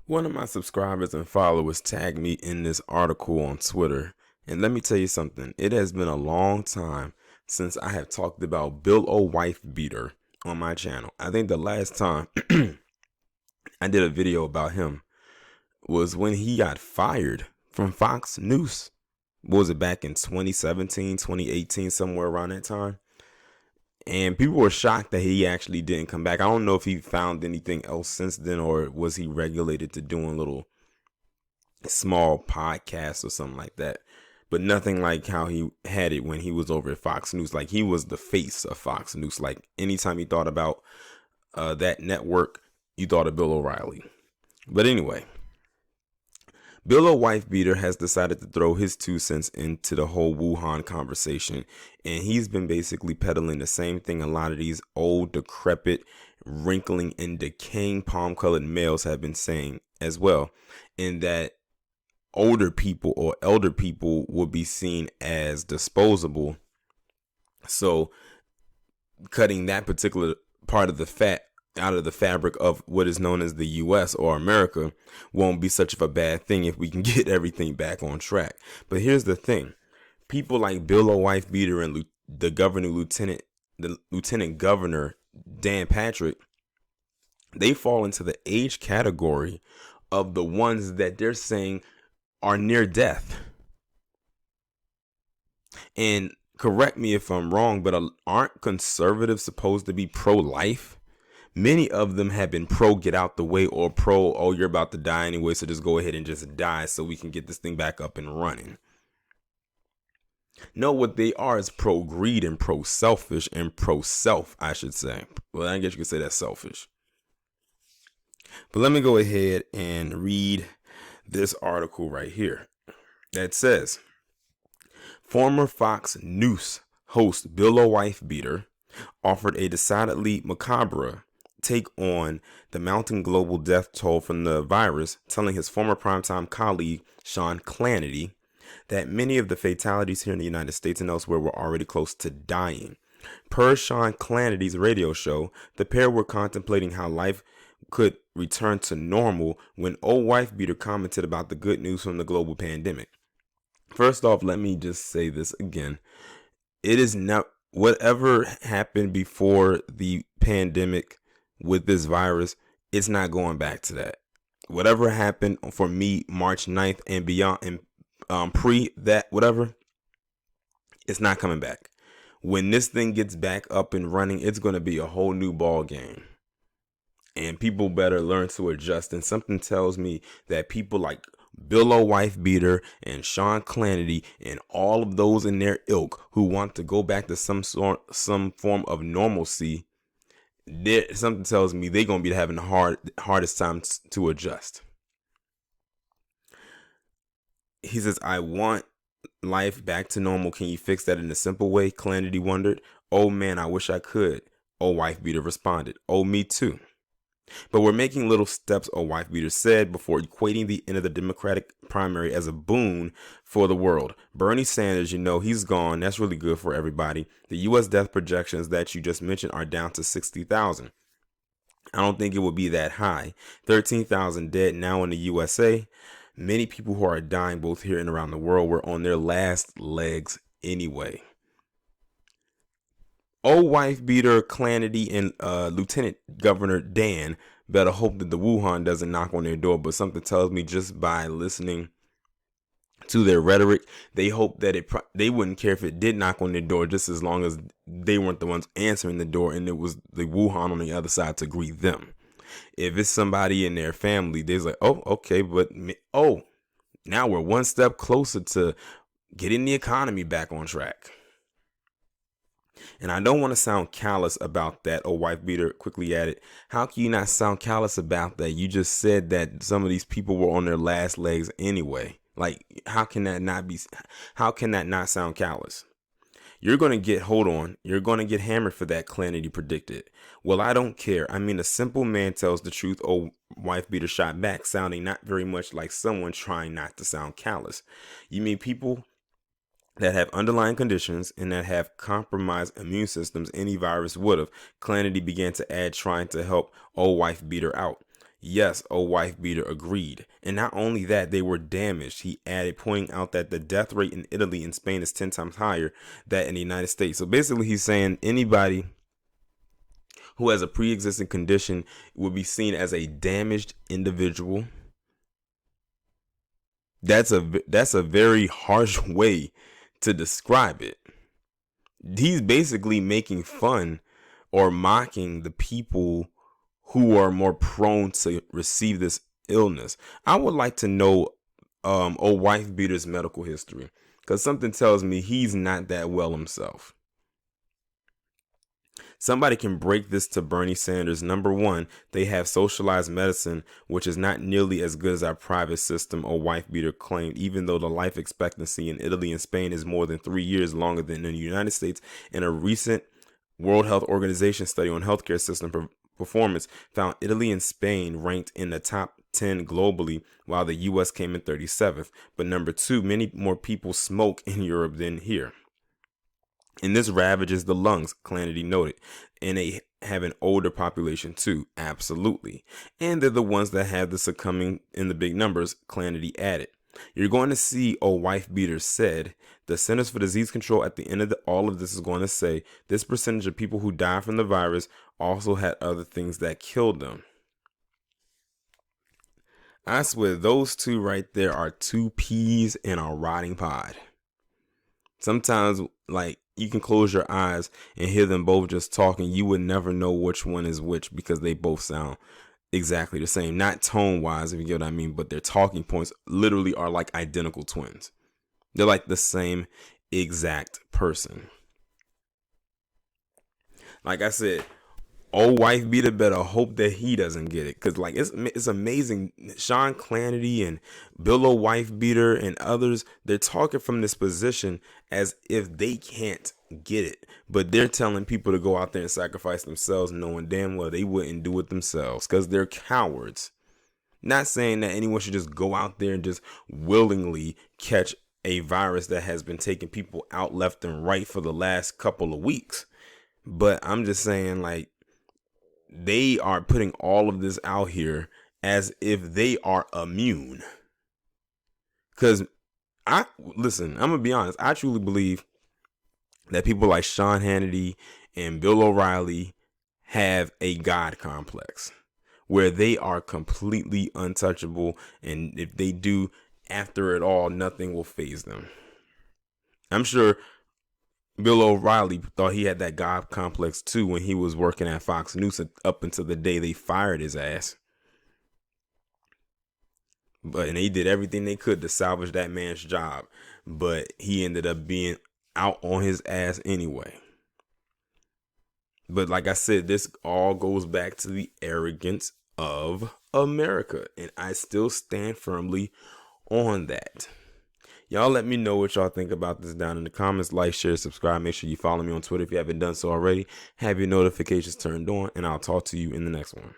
One of my subscribers and followers tagged me in this article on Twitter. And let me tell you something. It has been a long time since I have talked about Bill O. Wife Beater on my channel. I think the last time I did a video about him was when he got fired from Fox News. What was it, back in 2017, 2018, somewhere around that time? And people were shocked that he actually didn't come back. I don't know if he found anything else since then, or was he regulated to doing little small podcasts or something like that. But nothing like how he had it when he was over at Fox News. Like, he was the face of Fox News. Like, anytime you thought about that network, you thought of Bill O'Reilly. But anyway, Bill O. Wife Beater has decided to throw his 2 cents into the whole Wuhan conversation. And he's been basically peddling the same thing a lot of these old, decrepit, wrinkling, and decaying palm-colored males have been saying as well. In that older people or elder people will be seen as disposable. So cutting that particular part of the fat out of the fabric of what is known as the US or America won't be such of a bad thing if we can get everything back on track. But here's the thing. People like Bill O. Wife Beater and the Lieutenant Governor Dan Patrick, they fall into the age category of the ones that they're saying are near death. And correct me if I'm wrong, but aren't conservatives supposed to be pro-life? Many of them have been pro get out the way or pro, oh, you're about to die anyway, so just go ahead and just die so we can get this thing back up and running. No, what they are is pro greed and pro selfish and pro self, I should say. Well, I guess you could say that's selfish. But let me go ahead and read this article right here that says, former Fox News host Bill O. Wife Beater offered a decidedly macabre take on the mounting global death toll from the virus, telling his former primetime colleague Sean Clanity that many of the fatalities here in the United States and elsewhere were already close to dying. Per Sean Clanity's radio show, the pair were contemplating how life could return to normal when O. Wife Beater commented about the good news from the global pandemic. First off, let me just say this again. It is not whatever happened before the pandemic with this virus, it's not going back to that. Whatever happened for me March 9th and beyond and pre that, whatever, it's not coming back. When this thing gets back up and running, it's going to be a whole new ball game. And people better learn to adjust. And something tells me that people like Bill O. Wife Beater and Sean Clanity and all of those in their ilk who want to go back to some form of normalcy, something tells me they're going to be having the hardest time to adjust. He says, I want life back to normal. Can you fix that in a simple way? Clanity wondered. Oh man, I wish I could. Oh, Wife Beater responded. Oh, me too. But we're making little steps, O. Wife Beater said, before equating the end of the Democratic primary as a boon for the world. Bernie Sanders, he's gone. That's really good for everybody. The U.S. death projections that you just mentioned are down to 60,000. I don't think it will be that high. 13,000 dead now in the USA. Many people who are dying both here and around the world were on their last legs anyway. O. Wife Beater, Clanity, and Lieutenant Governor Dan better hope that the Wuhan doesn't knock on their door. But something tells me just by listening to their rhetoric, they hope that they wouldn't care if it did knock on their door, just as long as they weren't the ones answering the door and it was the Wuhan on the other side to greet them. If it's somebody in their family, they're like, oh, okay, but now we're one step closer to getting the economy back on track. And I don't want to sound callous about that. O. Wife Beater quickly added, how can you not sound callous about that? You just said that some of these people were on their last legs anyway. Like, how can that not sound callous? You're going to get hammered for that, Clanity predicted. Well, I don't care. I mean, a simple man tells the truth, O. Wife Beater shot back, sounding not very much like someone trying not to sound callous. You mean people that have underlying conditions and that have compromised immune systems any virus would have, Clanity began to add, trying to help O. Wife Beater out. Yes, a wife beater agreed. And not only that, they were damaged, he added, pointing out that the death rate in Italy and Spain is 10 times higher than in the United States. So basically, he's saying anybody who has a pre-existing condition will be seen as a damaged individual. That's a very harsh way to describe it. He's basically making fun or mocking the people who are more prone to receive this illness. I would like to know a wife beater's medical history, because something tells me he's not that well himself. Somebody can break this to Bernie Sanders. Number one, they have socialized medicine, which is not nearly as good as our private system, a wife beater claimed, even though the life expectancy in Italy and Spain is more than 3 years longer than in the United States. In a recent World Health Organization study on healthcare system performance found Italy and Spain ranked in the top 10 globally, while the US came in 37th. But number two, many more people smoke in Europe than here. And this ravages the lungs, Clanity noted. And they have an older population too, absolutely. And they're the ones that have the succumbing in the big numbers, Clanity added. You're going to see, a wife beater said, the Centers for Disease Control at the end of all of this is going to say this percentage of people who die from the virus also had other things that killed them. I swear those two right there are two peas in a rotting pod. Sometimes, like, you can close your eyes and hear them both just talking. You would never know which one is which because they both sound exactly the same. Not tone wise, if you get what I mean, but their talking points literally are like identical twins. They're like the same exact person. Like I said, old wife beater better hope that he doesn't get it, because like it's amazing. Sean Clanity and Bill O wife beater and others, they're talking from this position as if they can't get it, but they're telling people to go out there and sacrifice themselves, knowing damn well they wouldn't do it themselves because they're cowards. Not saying that anyone should just go out there and just willingly catch a virus that has been taking people out left and right for the last couple of weeks, but I'm just saying, like, they are putting all of this out here as if they are immune. Because I'm gonna be honest, I truly believe that people like Sean Hannity and Bill O'Reilly have a God complex where they are completely untouchable, and if they do, after it all, nothing will faze them. I'm sure Bill O'Reilly thought he had that God complex too when he was working at Fox News up until the day they fired his ass. And they did everything they could to salvage that man's job, but he ended up being out on his ass anyway. But like I said, this all goes back to the arrogance of America, and I still stand firmly on that. Y'all let me know what y'all think about this down in the comments. Like, share, subscribe. Make sure you follow me on Twitter if you haven't done so already. Have your notifications turned on, and I'll talk to you in the next one.